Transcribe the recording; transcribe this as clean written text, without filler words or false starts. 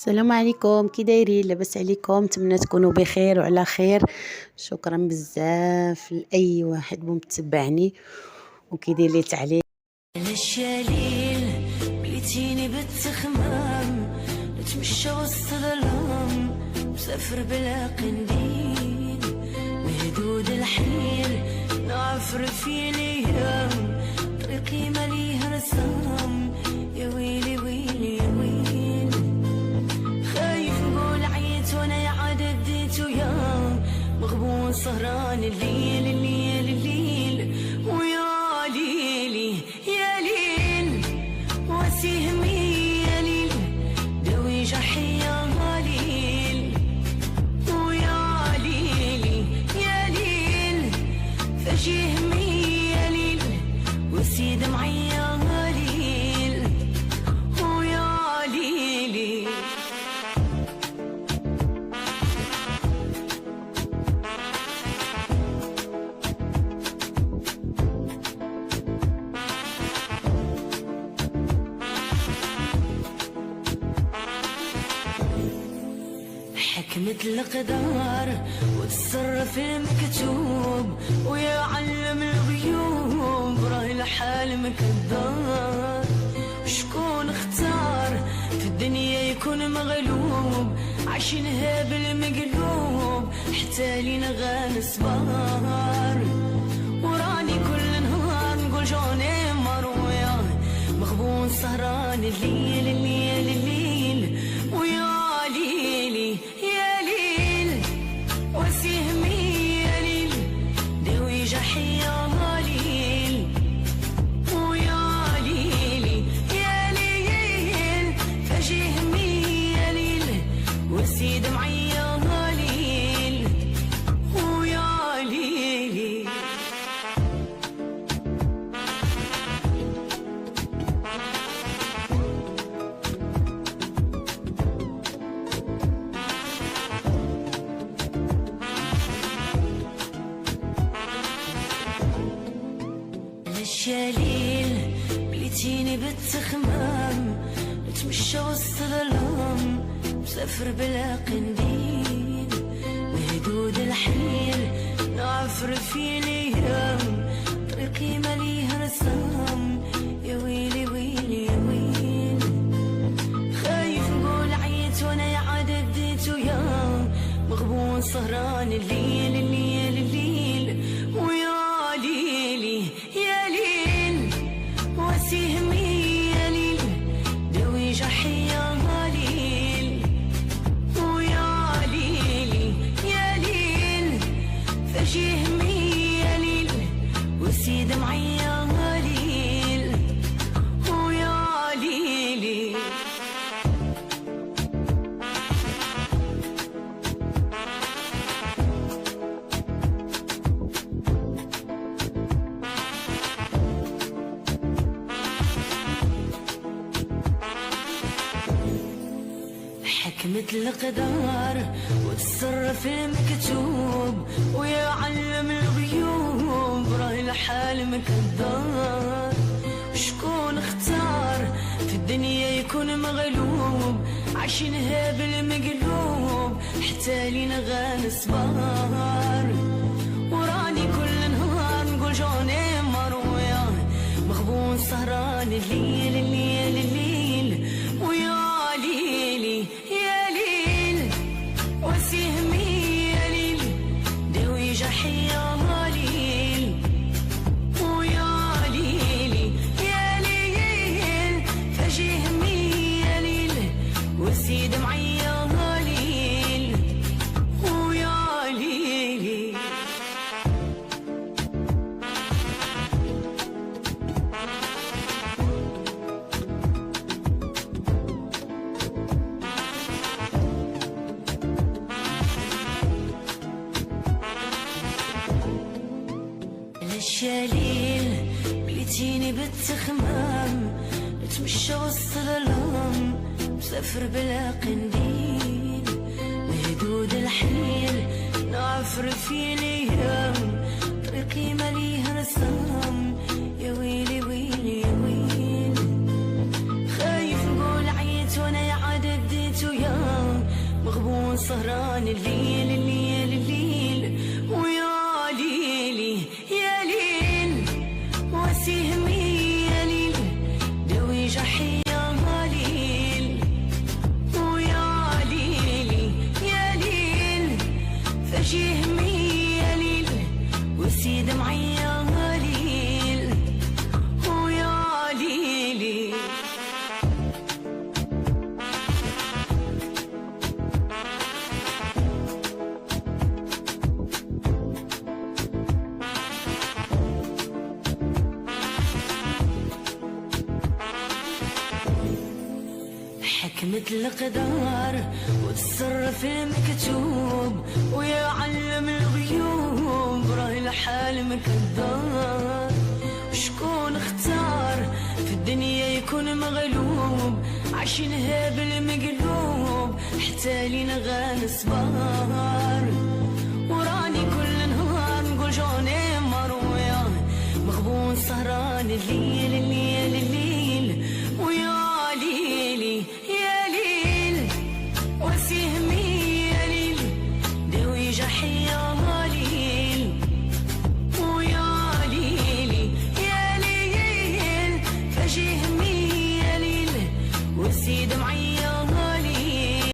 السلام عليكم، كي دايرين؟ لاباس عليكم؟ نتمنى تكونوا بخير وعلى خير. شكرا بزاف لاي واحد متبعني وكيدير لي تعليق. الشليل بليتيني بالتخمام، نتمشى وسط الظلام، مسافر بلا قنديل، مهدود الحيل نعفر في الايام، طريقي مليها رسام، يا ويلي ويلي يا ويل، خايف نقول عييت وانا يا عاد بديت ويا مغبون سهران الليل الليل الليل ويا ليلي يا ليل وسيهمي يا ليل دوي جرحي يا ليل ويا ليلي يا ليل فجيهمي يا ليل وسي دمعي يا ليل ويا ليلي. حكمة القدر وتصرف المكتوب ويا علم الغيوب راه الحال مكدار، شكون اختار في الدنيا يكون مغلوب، عايشينها بالمقلوب حتى لينا غنصبر، وراني كل نهار نقول جوني مروية مغبون سهران الليل الليل الليل ويا ليلي يا ليل وسيهمي يا ليل دوي جرحي يا ليل ويا ليلي يا ليل فجيهمي يا ليل وسي دمعي يا ليل ويا ليلي. الشليل بليتيني بالتخمام، نتمشى وسط الظلام، مسافر بلا قنديل، مهدود الحيل نعفر في الايام، طريقي مليها رسام، يا ويلي ويلي يا ويل، خايف نقول عييت وانا يا عاد بديت ويا مغبون سهران الليل الليل الليل ويا ليلي يا ليل وسيهمي يا ليل دوي جرحي يا ليل ويا ليلي يا ليل فجيهمي يا ليل وسي دمعي يا ليل ويا ليلي. حكمة القدر وتصرف المكتوب ويا علم الغيوب راه الحال مكدار، شكون اختار في الدنيا يكون مغلوب، عايشينها بالمقلوب حتى لينا غنصبر، وراني كل نهار نقول جوني مروية مغبون سهران الليل الليل الليل ويا ليلي يا ليل وسيهمي يا ليل دوي جرحي يا ليل ويا ليلي يا ليل فجيهمي يا ليل وسي دمعي يا ليل ويا ليلي. الشليل بليتيني بالتخمام، نتمشى وسط الظلام، مسافر بلا قنديل، مهدود الحيل نعفر في الايام، طريقي مليها رسام، يا ويلي ويلي يا ويل، خايف نقول عييت وانا يا عاد بديت ويا سهران الليل الليل الليل ويا ليلي يا ليل وسهمي يا ليل دوي جرحي يا ليل ويا ليلي يا ليل فجهمي يا ليل وسيد معي يا ليل ويا ليلي حكمة القدر وتصرف المكتوب ويا علم الغيوب راه الحال مكدر وشكون اختار في الدنيا يكون مغلوب عايشينها بالمقلوب حتى لينا غنصبر وراني كل نهار نقول جوني مروية مغبون سهران الليل